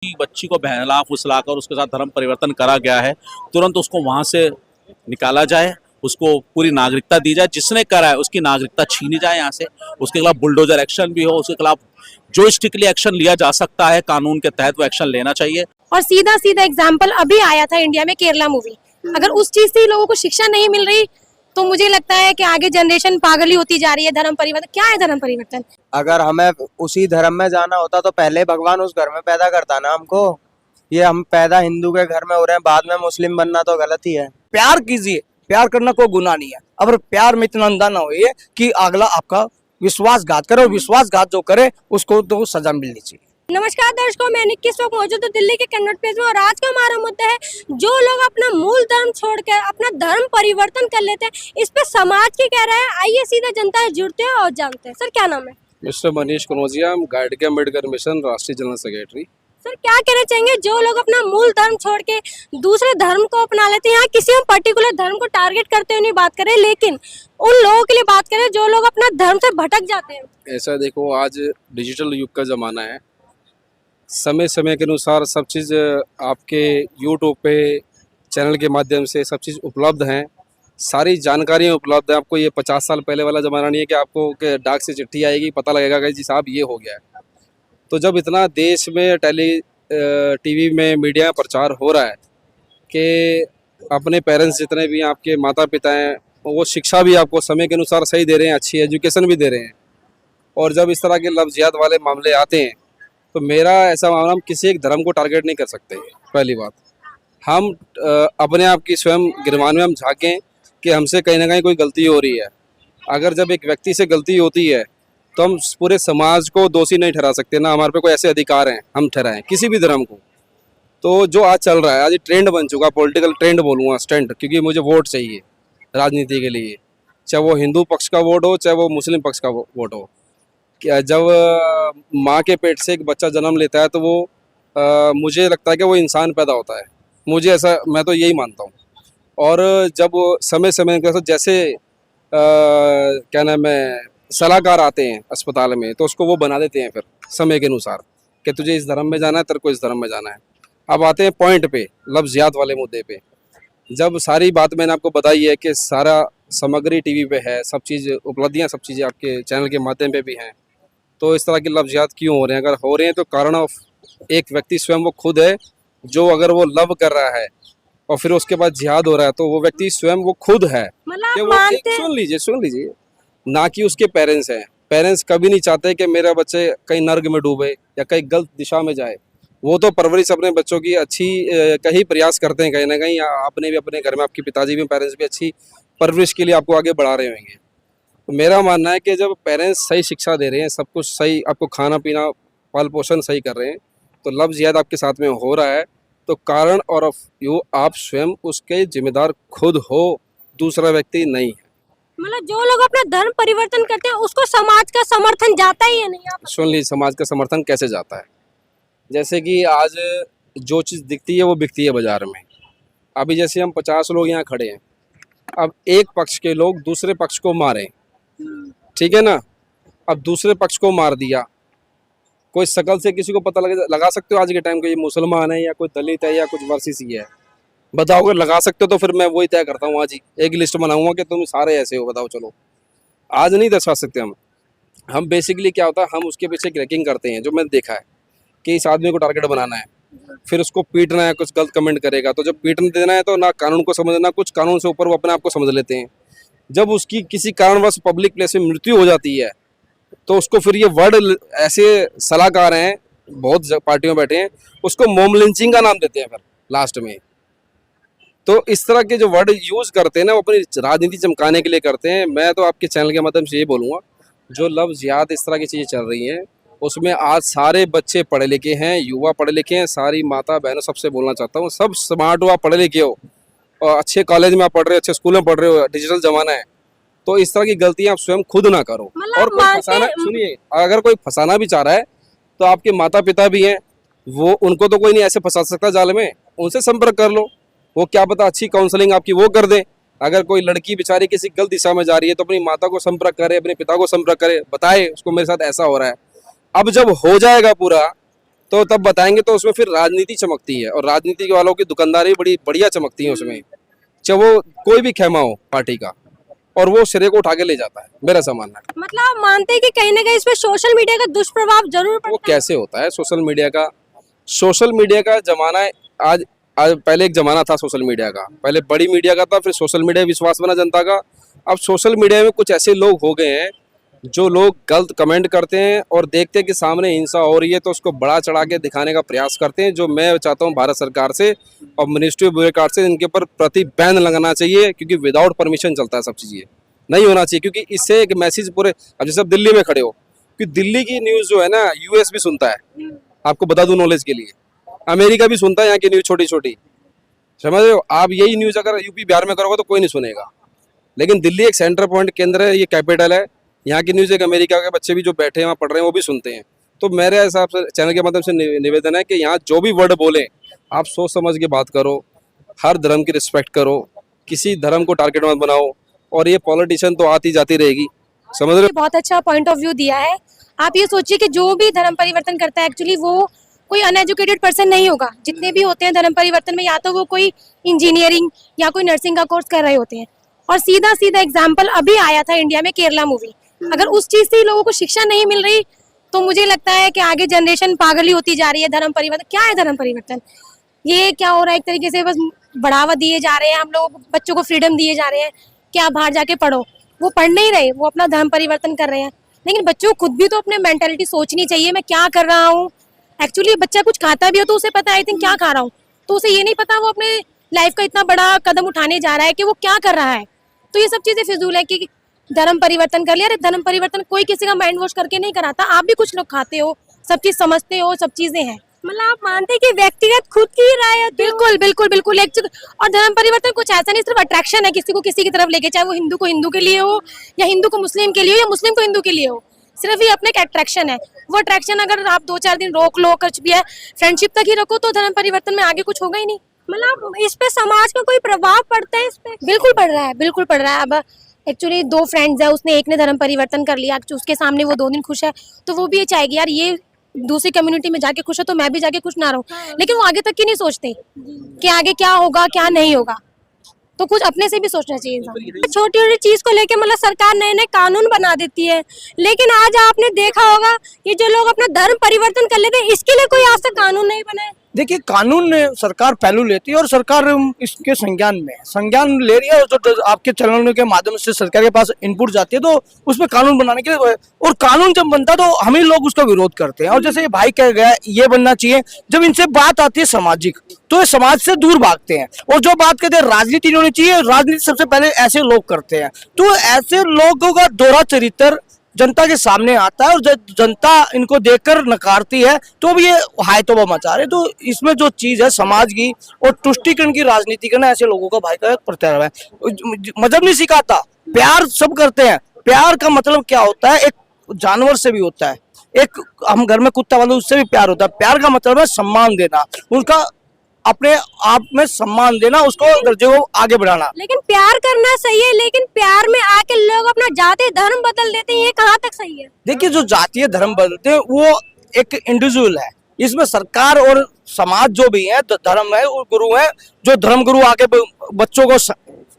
बच्ची को बहला फुसलाकर उसके साथ धर्म परिवर्तन करा गया है, तुरंत उसको वहां से निकाला जाए, उसको पूरी नागरिकता दी जाए। जिसने करा है उसकी नागरिकता छीनी जाए यहाँ से, उसके खिलाफ बुलडोजर एक्शन भी हो, उसके खिलाफ जो स्ट्रिक्टली एक्शन लिया जा सकता है कानून के तहत वो एक्शन लेना चाहिए। और सीधा सीधा एग्जाम्पल अभी आया था इंडिया में, केरला मूवी। अगर उस चीज से लोगों को शिक्षा नहीं मिल रही तो मुझे लगता है कि आगे जनरेशन पागल ही होती जा रही है। धर्म परिवर्तन क्या है? धर्म परिवर्तन अगर हमें उसी धर्म में जाना होता तो पहले भगवान उस घर में पैदा करता ना हमको। ये हम पैदा हिंदू के घर में हो रहे हैं, बाद में मुस्लिम बनना तो गलत ही है। प्यार कीजिए, प्यार करना कोई गुनाह नहीं है। अब प्यार में इतना अंधा ना होइए कि अगला आपका विश्वासघात करे, और विश्वासघात जो करे उसको तो सजा मिलनी चाहिए। नमस्कार दर्शकों, मैं निक्की इस वक्त मौजूद हूँ दिल्ली के कन्नौज प्लेस में, और आज का हमारा मुद्दा है जो लोग अपना मूल धर्म छोड़कर अपना धर्म परिवर्तन कर लेते हैं, इस पे समाज की कह रहा है। आइए सीधा जनता से जुड़ते हैं और जानते हैं। सर क्या नाम है? मिस्टर मनीष कनौजिया, गाइड के अम्बेडकर मिशन राष्ट्रीय जनरल सेक्रेटरी। सर क्या कहना चाहेंगे जो लोग अपना मूल धर्म छोड़ के दूसरे धर्म को अपना लेते हैं? यहाँ किसी हम पर्टिकुलर धर्म को टारगेट करते हुए नहीं बात करें, लेकिन उन लोगों के लिए बात करें जो लोग अपना धर्म से भटक जाते हैं। ऐसा देखो, आज डिजिटल युग का ज़माना है। समय समय के अनुसार सब चीज़ आपके यूट्यूब पे चैनल के माध्यम से सब चीज़ उपलब्ध हैं, सारी जानकारियाँ उपलब्ध हैं। आपको ये 50 साल पहले वाला ज़माना नहीं है कि आपको के डाक से चिट्ठी आएगी, पता लगेगा कि जी साहब ये हो गया है। तो जब इतना देश में टीवी में मीडिया में प्रचार हो रहा है कि अपने पेरेंट्स जितने भी आपके माता पिता हैं वो शिक्षा भी आपको समय के अनुसार सही दे रहे हैं, अच्छी एजुकेशन भी दे रहे हैं, और जब इस तरह के लफ्ज़ियात वाले मामले आते हैं तो मेरा ऐसा मामला, हम किसी एक धर्म को टारगेट नहीं कर सकते। पहली बात, हम अपने आप की स्वयं गिरमान में हम झाँकें कि हमसे कहीं ना कहीं कोई गलती हो रही है। अगर जब एक व्यक्ति से गलती होती है तो हम पूरे समाज को दोषी नहीं ठहरा सकते ना, हमारे पे कोई ऐसे अधिकार हैं हम ठहराएं किसी भी धर्म को। तो जो आज चल रहा है, आज ट्रेंड बन चुका, पॉलिटिकल ट्रेंड बोलूँगा, स्टंट, क्योंकि मुझे वोट चाहिए राजनीति के लिए, चाहे वो हिंदू पक्ष का वोट हो चाहे वो मुस्लिम पक्ष का वोट हो। क्या जब माँ के पेट से एक बच्चा जन्म लेता है तो वो मुझे लगता है कि वो इंसान पैदा होता है, मुझे ऐसा, मैं तो यही मानता हूँ। और जब समय समय के साथ जैसे क्या नाम है सलाहकार आते हैं अस्पताल में तो उसको वो बना देते हैं फिर समय के अनुसार कि तुझे इस धर्म में जाना है, तेरे को इस धर्म में जाना है। अब आते हैं पॉइंट पे, लफ्ज़ियात वाले मुद्दे पे। जब सारी बात मैंने आपको बताई है कि सारा सामग्री टीवी पे है, सब चीज़ उपलब्धियाँ सब चीज़ें आपके चैनल के माध्यम पे भी हैं, तो इस तरह के लफ्ज़ियात क्यों हो रहे हैं? अगर हो रहे हैं तो कारण ऑफ एक व्यक्ति स्वयं वो खुद है, जो अगर वो लव कर रहा है और फिर उसके बाद जिहाद हो रहा है तो वो व्यक्ति स्वयं वो खुद है कि वो सुन लीजिए, ना कि उसके पेरेंट्स हैं। पेरेंट्स कभी नहीं चाहते कि मेरा बच्चे कहीं नर्क में डूबे या कहीं गलत दिशा में जाए। वो तो परवरिश अपने बच्चों की अच्छी कहीं प्रयास करते हैं, कहीं ना कहीं आपने भी अपने घर में, आपके पिताजी भी, पेरेंट्स भी अच्छी परवरिश के लिए आपको आगे बढ़ा रहे होंगे। तो मेरा मानना है कि जब पेरेंट्स सही शिक्षा दे रहे हैं, सब कुछ सही, आपको खाना पीना पाल पोषण सही कर रहे हैं, तो लफ्ज़ियात आपके साथ में हो रहा है तो कारण और आप स्वयं उसके जिम्मेदार खुद हो, दूसरा व्यक्ति नहीं है। मतलब जो लोग अपना धर्म परिवर्तन करते हैं उसको समाज का समर्थन जाता ही है नहीं। आप सुन ली, समाज का समर्थन कैसे जाता है? जैसे कि आज जो चीज़ दिखती है वो बिकती है बाजार में। अभी जैसे हम 50 लोग यहाँ खड़े हैं, अब एक पक्ष के लोग दूसरे पक्ष को मारें, ठीक है ना, अब दूसरे पक्ष को मार दिया, कोई शकल से किसी को पता लगा सकते हो आज के टाइम को ये मुसलमान है या कोई दलित है या कुछ वर्षीसी है? बताओ, अगर लगा सकते हो तो फिर मैं वही तय करता हूँ, आज ही एक लिस्ट बनाऊंगा कि तुम सारे ऐसे हो, बताओ। चलो आज नहीं दर्शा सकते हम बेसिकली क्या होता है, हम उसके पीछे क्रैकिंग करते हैं। जो मैंने देखा है कि इस आदमी को टारगेट बनाना है, फिर उसको पीटना है, कुछ गलत कमेंट करेगा तो जब पीटने देना है तो ना कानून को समझना, कुछ कानून से ऊपर वो अपने आप को समझ लेते हैं। जब उसकी किसी कारणवश पब्लिक प्लेस में मृत्यु हो जाती है तो उसको फिर ये वर्ड, ऐसे सलाहकार हैं बहुत पार्टियों में बैठे हैं, उसको मॉब लिंचिंग का नाम देते हैं फिर लास्ट में। तो इस तरह के जो वर्ड यूज़ करते हैं ना, वो अपनी राजनीति चमकाने के लिए करते हैं। मैं तो आपके चैनल के माध्यम से ये बोलूँगा, जो लफ्ज़ियात इस तरह की चीज़ें चल रही हैं उसमें आज सारे बच्चे पढ़े लिखे हैं, युवा पढ़े लिखे हैं, सारी माता बहनों सबसे बोलना चाहता हूँ, सब स्मार्ट हो, आप पढ़े लिखे हो और अच्छे कॉलेज में आप पढ़ रहे हो, अच्छे स्कूल में पढ़ रहे हो, डिजिटल ज़माना है, तो इस तरह की गलतियाँ आप स्वयं खुद ना करो। और कोई फंसाना, सुनिए, अगर कोई फंसाना भी चाह रहा है तो आपके माता पिता भी हैं, वो उनको तो कोई नहीं ऐसे फंसा सकता जाल में, उनसे संपर्क कर लो, वो क्या पता अच्छी काउंसलिंग आपकी वो कर दें। अगर कोई लड़की बेचारी किसी गलत दिशा में जा रही है तो अपनी माता को संपर्क करे, अपने पिता को संपर्क करे, बताए उसको मेरे साथ ऐसा हो रहा है। अब जब हो जाएगा पूरा तो तब बताएंगे, तो उसमें फिर राजनीति चमकती है और राजनीति वालों की दुकानदारी बड़ी बढ़िया चमकती है उसमें, चाहे वो कोई भी खेमा हो पार्टी का, और वो सिरे को उठा के ले जाता है, मेरा ऐसा मानना है। मतलब आप मानते हैं कि कहीं ना कहीं इस पे सोशल मीडिया का दुष्प्रभाव जरूर वो पड़ता है? कैसे होता है सोशल मीडिया का जमाना है आज। पहले एक जमाना था सोशल मीडिया का, पहले बड़ी मीडिया का था, फिर सोशल मीडिया विश्वास बना जनता का। अब सोशल मीडिया में कुछ ऐसे लोग हो गए हैं जो लोग गलत कमेंट करते हैं और देखते हैं कि सामने हिंसा हो रही है तो उसको बड़ा चढ़ा के दिखाने का प्रयास करते हैं, जो मैं चाहता हूं भारत सरकार से और मिनिस्ट्री ऑफ ब्यूरोक्रेट से इनके ऊपर प्रति बैन लगाना चाहिए, क्योंकि विदाउट परमिशन चलता है सब चीज़, ये नहीं होना चाहिए। क्योंकि इससे एक मैसेज पूरे, अब जैसे आप दिल्ली में खड़े हो, कि दिल्ली की न्यूज़ जो है ना यूएस भी सुनता है, आपको बता दूं नॉलेज के लिए, अमेरिका भी सुनता है यहाँ की न्यूज़ छोटी छोटी, समझ रहे हो आप। यही न्यूज़ अगर यूपी बिहार में करोगे तो कोई नहीं सुनेगा, लेकिन दिल्ली एक सेंटर पॉइंट केंद्र है, ये कैपिटल है, यहाँ की न्यूज़ एक अमेरिका के बच्चे भी जो बैठे हैं वहाँ पढ़ रहे हैं वो भी सुनते हैं। तो मेरे हिसाब से चैनल के माध्यम से निवेदन है कि यहाँ जो भी वर्ड बोले आप सोच समझ के बात करो, हर धर्म की रिस्पेक्ट करो, किसी धर्म को टारगेट मत बनाओ, और ये पॉलिटिशियन तो आती जाती रहेगी, समझ रहे हो। बहुत अच्छा पॉइंट ऑफ व्यू दिया है। आप ये सोचिए कि जो भी धर्म परिवर्तन करता है एक्चुअली वो कोई अनएजुकेटेड पर्सन नहीं होगा। जितने भी होते हैं धर्म परिवर्तन में, या तो वो कोई इंजीनियरिंग या कोई नर्सिंग का कोर्स कर रहे होते हैं। और सीधा सीधा एग्जाम्पल अभी आया था इंडिया में, केरला मूवी। अगर उस चीज से लोगों को शिक्षा नहीं मिल रही तो मुझे लगता है कि आगे जनरेशन पागल ही होती जा रही है। धर्म परिवर्तन क्या है? धर्म परिवर्तन ये क्या हो रहा है? एक तरीके से बस बढ़ावा दिए जा रहे हैं, हम लोग बच्चों को फ्रीडम दिए जा रहे हैं कि आप बाहर जाके पढ़ो। वो पढ़ नहीं रहे, वो अपना धर्म परिवर्तन कर रहे हैं। लेकिन बच्चों को खुद भी तो अपने मेंटेलिटी सोचनी चाहिए, मैं क्या कर रहा हूँ। एक्चुअली बच्चा कुछ खाता भी हो तो उसे पता है आई थिंक क्या खा रहा हूँ, तो उसे ये नहीं पता वो अपने लाइफ का इतना बड़ा कदम उठाने जा रहा है कि वो क्या कर रहा है। तो ये सब चीजें फिजूल है कि धर्म परिवर्तन कर लिया। अरे धर्म परिवर्तन कोई किसी का माइंड वॉश करके नहीं कराता। आप भी कुछ लोग खाते हो, सब चीज समझते हो, सब चीजें हैं। मतलब आप मानते हैं कि व्यक्तिगत खुद की राय है? बिल्कुल बिल्कुल बिल्कुल। और धर्म परिवर्तन कुछ ऐसा नहीं सिर्फ अट्रैक्शन है किसी को किसी की तरफ लेके, चाहे वो हिंदू को हिंदू के लिए हो या हिंदू को मुस्लिम के लिए हो या मुस्लिम को हिंदू के लिए हो। सिर्फ ये अपने एक अट्रैक्शन है। वो अट्रैक्शन अगर आप 2-4 दिन रोक लो, कुछ भी है फ्रेंडशिप तक ही रखो, तो धर्म परिवर्तन में आगे कुछ होगा ही नहीं। मतलब इस पे समाज का कोई प्रभाव पड़ता है? इस पे बिल्कुल पड़ रहा है, बिल्कुल पड़ रहा है। अब एक्चुअली 2 फ्रेंड्स है, उसने एक ने धर्म परिवर्तन कर लिया, उसके सामने वो 2 दिन खुश है, तो वो भी ये चाहेगी यार ये दूसरी कम्युनिटी में जाके खुश हो तो मैं भी जाके खुश ना रहूं। लेकिन वो आगे तक की नहीं सोचते कि आगे क्या होगा क्या नहीं होगा। तो कुछ अपने से भी सोचना चाहिए इंसान। छोटी छोटी चीज को लेके मतलब सरकार नए नए कानून बना देती है, लेकिन आज आपने देखा होगा ये जो लोग अपना धर्म परिवर्तन कर लेते हैं, इसके लिए कोई आज तक कानून नहीं बना है। देखिए, कानून सरकार पहलू लेती है और सरकार इसके संज्ञान में संज्ञान ले रही है, और जो आपके चैनलों के माध्यम से सरकार के पास इनपुट जाती है तो उसमें कानून बनाने के लिए, और कानून जब बनता है तो हम ही लोग उसका विरोध करते हैं। और जैसे भाई कह गया ये बनना चाहिए, जब इनसे बात आती है सामाजिक तो ये समाज से दूर भागते हैं, और जो बात कहते हैं राजनीति होनी चाहिए, राजनीति सबसे पहले ऐसे लोग करते हैं। तो ऐसे लोगों का दोहरा चरित्र जनता के सामने आता है और जब जनता इनको देखकर नकारती है तो भी ये हाय तौबा मचा रहे। तो इसमें जो चीज है समाज की और तुष्टीकरण की राजनीति करना, ऐसे लोगों का भाई का प्रत्यारोप है। मजहब नहीं सिखाता, प्यार सब करते हैं। प्यार का मतलब क्या होता है? एक जानवर से भी होता है, एक हम घर में कुत्ता वाले उससे भी प्यार होता है। प्यार का मतलब है सम्मान देना, उसका अपने आप में सम्मान देना, उसको दर्जे को आगे बढ़ाना। लेकिन प्यार करना सही है, लेकिन प्यार में आके लोग अपना जाति धर्म बदल देते हैं, ये कहाँ तक सही है? देखिए, जो जातीय धर्म बदलते हैं वो एक इंडिविजुअल है, इसमें सरकार और समाज जो भी है, धर्म है, गुरु है, जो धर्म गुरु आके बच्चों को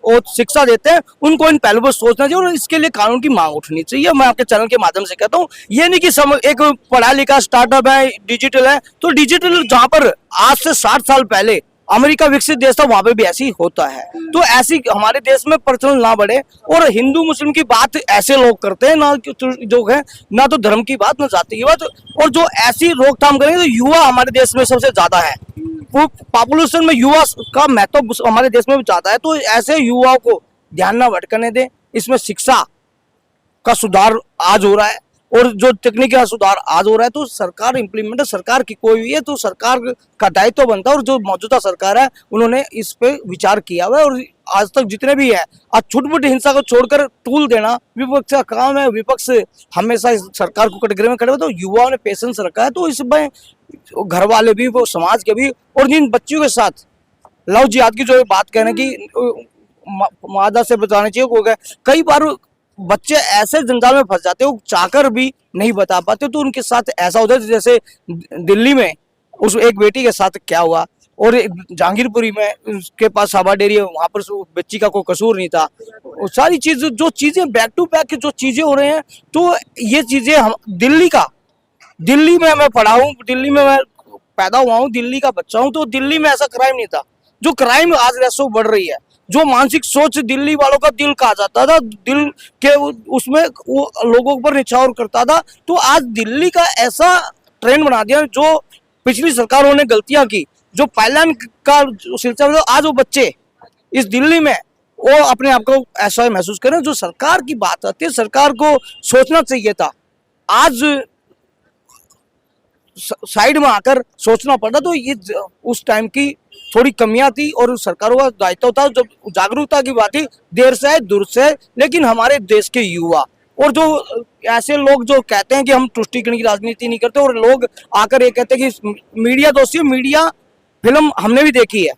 और शिक्षा देते हैं, उनको इन पहलुओं पर सोचना चाहिए और इसके लिए कानून की मांग उठनी चाहिए। मैं आपके चैनल के माध्यम से कहता हूँ, ये नहीं कि एक पढ़ा लिखा स्टार्टअप है, डिजिटल है, तो डिजिटल जहाँ पर आज से 60 साल पहले अमेरिका विकसित देश था, वहां पे भी ऐसी होता है। तो ऐसी हमारे देश में प्रचलन ना बढ़े, और हिंदू मुस्लिम की बात ऐसे लोग करते हैं ना, जो है ना तो धर्म की बात ना जाति की बात, और जो ऐसी रोकथाम करेंगे तो युवा हमारे देश में सबसे ज्यादा है। वो पॉपुलेशन में युवा का महत्व हमारे देश में भी ज्यादा है। तो ऐसे युवाओं को ध्यान ना भटकने दें। इसमें शिक्षा का सुधार आज हो रहा है और जो तकनीकी का सुधार आज हो रहा है, तो सरकार इम्प्लीमेंट, सरकार की कोई भी है तो सरकार का दायित्व बनता है। और जो मौजूदा सरकार है उन्होंने इस पे विचार किया हुआ है, और आज तक जितने भी है, आज छोटी-मोटी हिंसा को छोड़कर टूल देना विपक्ष का काम है। विपक्ष हमेशा इस सरकार को कटघरे में खड़े हुए, तो युवाओं ने पेशेंस रखा है। तो इसमें घर वाले भी, वो समाज के भी, और जिन बच्चियों के साथ लव जिहाद की जो बात कहने की मादा से बचाना चाहिए, कई बार बच्चे ऐसे जंजाल में फंस जाते हैं, वो चाहकर भी नहीं बता पाते। तो उनके साथ ऐसा होता है जैसे दिल्ली में उस एक बेटी के साथ क्या हुआ, और जहांगीरपुरी में उसके पास साबा डेयरी है, वहां पर उस बच्ची का कोई कसूर नहीं था। वो सारी चीज जो चीजें बैक टू बैक जो चीजें हो रहे हैं, तो ये चीजें हम दिल्ली में मैं पढ़ा हूँ, दिल्ली में मैं पैदा हुआ हूँ, दिल्ली का बच्चा हूँ, तो दिल्ली में ऐसा क्राइम नहीं था जो क्राइम आज रैसो बढ़ रही है। जो मानसिक सोच दिल्ली वालों का दिल कहा जाता था, दिल के उसमें वो लोगों पर निछावर करता था, तो आज दिल्ली का ऐसा ट्रेंड बना दिया जो पिछली सरकारों ने गलतियां की, जो पायलन का सिलसिला, आज वो बच्चे इस दिल्ली में वो अपने आप को ऐसा महसूस करें। जो सरकार की बात आती है, सरकार को सोचना चाहिए था, आज साइड में आकर सोचना पड़ा, तो ये उस टाइम की थोड़ी कमियां थी और सरकारों का दायित्व था। जब जागरूकता की बात थी, देर से है दूर से है, लेकिन हमारे देश के युवा और जो ऐसे लोग जो कहते हैं कि हम तुष्टीकरण की राजनीति नहीं करते, और लोग आकर ये कहते हैं कि मीडिया दोषी, मीडिया फिल्म हमने भी देखी है,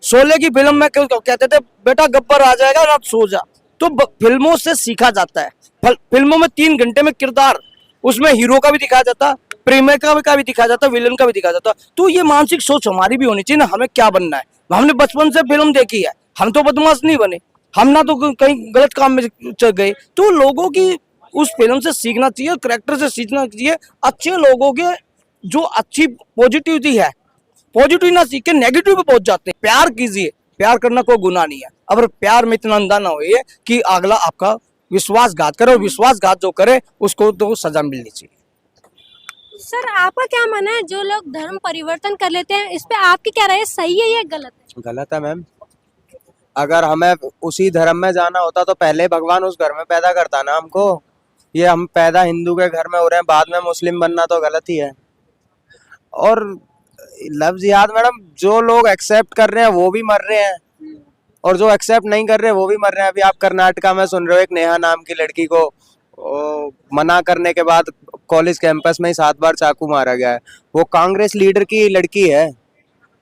शोले की फिल्म में कहते थे बेटा गब्बर आ जाएगा ना सो जा, तो फिल्मों से सीखा जाता है। फिल्मों में 3 घंटे में किरदार, उसमें हीरो का भी दिखाया जाता, प्रेमिका का भी दिखाया जाता, विलन का भी दिखाया जाता। तो ये मानसिक सोच हमारी भी होनी चाहिए ना, हमें क्या बनना है। हमने बचपन से फिल्म देखी है, हम तो बदमाश नहीं बने, हम ना तो कहीं गलत काम में चल गए। तो लोगों की उस फिल्म से सीखना चाहिए, करेक्टर से सीखना चाहिए। अच्छे लोगों के जो अच्छी पॉजिटिविटी है, पॉजिटिव ना सीख के नेगेटिव पे पहुंच जाते हैं। प्यार कीजिए, प्यार करना कोई गुनाह नहीं है, अगर प्यार में इतना अंधा ना हो कि अगला आपका विश्वासघात करे, और विश्वासघात जो करे उसको तो सजा मिलनी चाहिए। सर आपका क्या मानना है, जो लोग धर्म परिवर्तन कर लेते हैं, इस पे आपकी क्या राय है, सही है या गलत है? गलत है मैम। अगर हमें उसी धर्म में जाना होता तो पहले भगवान उस घर में पैदा करता ना हमको। ये हम पैदा हिंदू के घर में हो रहे हैं, बाद में मुस्लिम बनना तो गलत ही है। और लव जिहाद मैडम, जो लोग एक्सेप्ट कर रहे हैं वो भी मर रहे हैं, और जो एक्सेप्ट नहीं कर रहे वो भी मर रहे हैं। अभी आप कर्नाटका में सुन रहे हो, एक नेहा नाम की लड़की को मना करने के बाद कॉलेज कैंपस में ही 7 बार चाकू मारा गया है। वो कांग्रेस लीडर की लड़की है,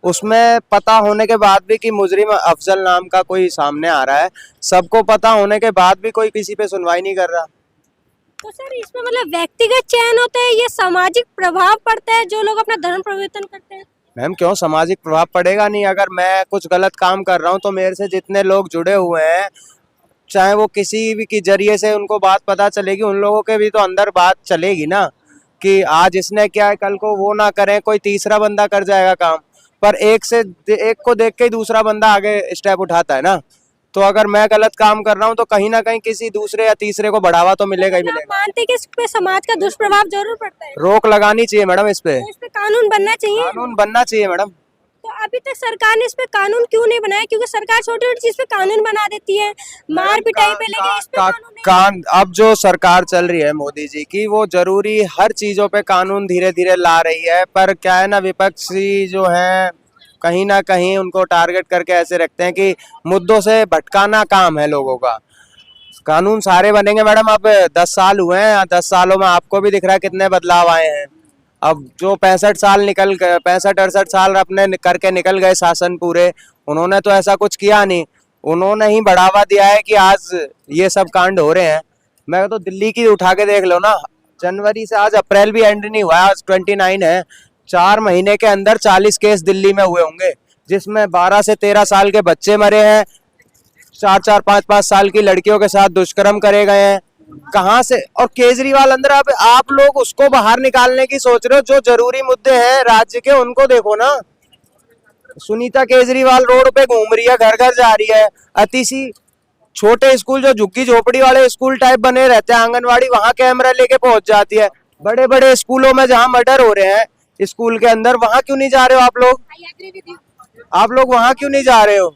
उसमें पता होने के बाद भी कि मुजरिम अफजल नाम का कोई सामने आ रहा है, सबको पता होने के बाद भी कोई किसी पे सुनवाई नहीं कर रहा। तो सर इसमें मतलब व्यक्तिगत चयन होता है, ये सामाजिक प्रभाव पड़ता है जो लोग अपना धर्म परिवर्तन करते हैं? मैम क्यों सामाजिक प्रभाव पड़ेगा नहीं। अगर मैं कुछ गलत काम कर रहा हूँ तो मेरे से जितने लोग जुड़े हुए हैं, चाहे वो किसी भी के जरिए से उनको बात पता चलेगी, उन लोगों के भी तो अंदर बात चलेगी ना कि आज इसने क्या है, कल को वो ना करें, कोई तीसरा बंदा कर जाएगा काम। पर एक को देख के ही दूसरा बंदा आगे स्टेप उठाता है ना। तो अगर मैं गलत काम कर रहा हूँ तो कहीं ना कहीं किसी दूसरे या तीसरे को बढ़ावा तो मिलेगा ही मिलेगा। मानते हैं कि इस पे समाज का दुष्प्रभाव जरूर पड़ता है, रोक लगानी चाहिए मैडम, इस पे तो इस पे कानून बनना चाहिए। कानून बनना चाहिए मैडम। तो अभी तक सरकार ने इस पे कानून क्यों नहीं बनाया? क्योंकि सरकार छोटी छोटी चीज पे कानून बना देती है, मार पिटाई पे, लेकिन इस पे कानून नहीं। अब जो सरकार चल रही है मोदी जी की, वो जरूरी हर चीजों पे कानून धीरे धीरे ला रही है, पर क्या है ना, विपक्षी जो है कहीं ना कहीं उनको टारगेट करके ऐसे रखते हैं कि मुद्दों से भटकाना काम है लोगों का। कानून सारे बनेंगे मैडम। अब 10 साल हुए हैं, 10 सालों में आपको भी दिख रहा है कितने बदलाव आए हैं। अब जो 65-68 साल अपने करके निकल गए शासन पूरे, उन्होंने तो ऐसा कुछ किया नहीं, उन्होंने ही बढ़ावा दिया है कि आज ये सब कांड हो रहे हैं। मैं तो दिल्ली की उठा के देख लो ना, जनवरी से आज अप्रैल भी एंड नहीं हुआ, आज 29 है, 4 महीने के अंदर 40 केस दिल्ली में हुए होंगे, जिसमें 12 से 13 साल के बच्चे मरे हैं, 4-4, 5-5 साल की लड़कियों के साथ दुष्कर्म करे गए हैं। कहाँ से? और केजरीवाल अंदर, आप लोग उसको बाहर निकालने की सोच रहे हो। जो जरूरी मुद्दे हैं राज्य के उनको देखो ना। सुनीता केजरीवाल रोड पे घूम रही है, घर घर जा रही है। अतिशी छोटे स्कूल जो झुग्गी झोपड़ी वाले स्कूल टाइप बने रहते हैं, आंगनवाड़ी, वहां कैमरा लेके पहुंच जाती है। बड़े बड़े स्कूलों में जहां मर्डर हो रहे हैं स्कूल के अंदर, वहां क्यों नहीं जा रहे हो आप लोग? आप लोग वहां क्यों नहीं जा रहे हो?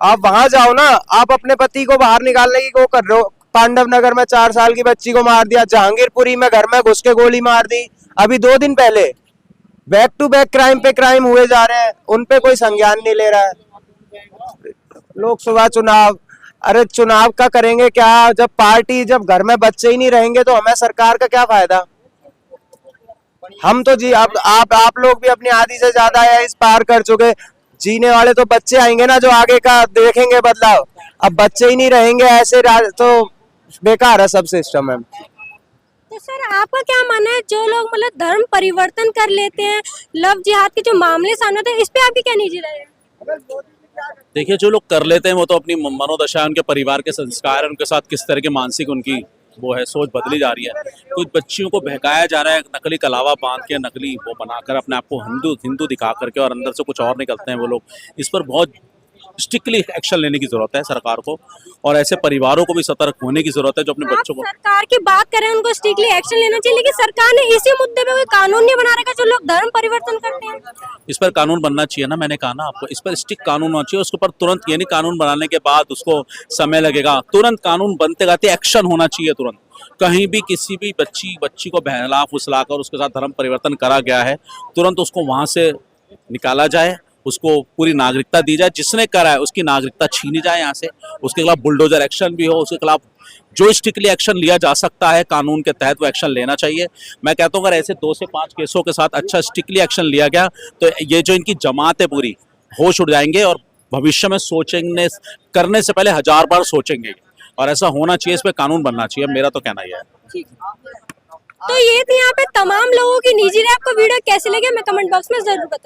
आप वहां जाओ ना। आप अपने पति को बाहर निकालने की वो कर रहे हो। पांडव नगर में 4 साल की बच्ची को मार दिया, जहांगीरपुरी में घर में घुस के गोली मार दी अभी 2 दिन पहले। बैक टू बैक क्राइम पे क्राइम हुए जा रहे हैं, उन पे कोई संज्ञान नहीं ले रहा है। लोकसभा चुनाव, अरे चुनाव का करेंगे क्या जब पार्टी, जब घर में बच्चे ही नहीं रहेंगे तो हमें सरकार का क्या फायदा? हम तो जी आप लोग भी अपनी आधी से ज्यादा या इस पार कर चुके। जीने वाले तो बच्चे आएंगे ना, जो आगे का देखेंगे बदलाव। अब बच्चे ही नहीं रहेंगे ऐसे तो बेकार है सब सिस्टम है। तो सर आपका क्या मानना है जो लोग मतलब धर्म परिवर्तन कर लेते हैं, लव जिहाद के जो मामले सामने होते हैं, इस पे आपकी क्या निजी राय है? देखिए, जो लोग कर लेते हैं वो तो अपनी मनोदशा है, उनके परिवार के संस्कार है, उनके साथ किस तरह की मानसिक उनकी वो है, सोच बदली जा रही है। कुछ बच्चियों को बहकाया जा रहा है, नकली कलावा बांध के, नकली वो बनाकर अपने आप को हिंदू हिंदू दिखा करके, और अंदर से कुछ और निकलते हैं वो लोग। इस पर बहुत स्ट्रिक्टली एक्शन लेने की जरूरत है सरकार को, और ऐसे परिवारों को भी सतर्क होने की जरूरत है जो अपने आप बच्चों को। सरकार की बात करें, उनको स्ट्रिक्टली एक्शन लेना चाहिए, लेकिन सरकार ने इसी मुद्दे पे कोई कानून नहीं बना रखा जो लोग धर्म परिवर्तन करते हैं। इस पर कानून बनना चाहिए ना, मैंने कहा ना आपको, इस पर स्ट्रिक्ट कानून होना चाहिए। उसके ऊपर तुरंत, ये नहीं कानून बनाने के बाद उसको समय लगेगा, तुरंत कानून बनते गाते एक्शन होना चाहिए तुरंत। कहीं भी किसी भी बच्ची को बहला फुसला कर उसके साथ धर्म परिवर्तन करा गया है, तुरंत उसको वहां से निकाला जाए, उसको पूरी नागरिकता दी जाए। जिसने करा है उसकी नागरिकता छीनी जाए यहाँ से, उसके खिलाफ बुलडोजर एक्शन भी हो, उसके खिलाफ जो स्ट्रिक्टली एक्शन लिया जा सकता है कानून के तहत वो एक्शन लेना चाहिए। मैं कहता हूँ अगर ऐसे 2 से 5 केसों के साथ अच्छा स्ट्रिक्टली एक्शन लिया गया तो ये जो इनकी जमात है पूरी होश उड़ जाएंगे, और भविष्य में सोचेंगे, करने से पहले 1000 बार सोचेंगे, और ऐसा होना चाहिए। इस पर कानून बनना चाहिए, मेरा तो कहना यह है। तो ये थी यहाँ पे तमाम लोगों की निजी राय। आपको वीडियो कैसी लगी हमें कमेंट बॉक्स में जरूर बताएं।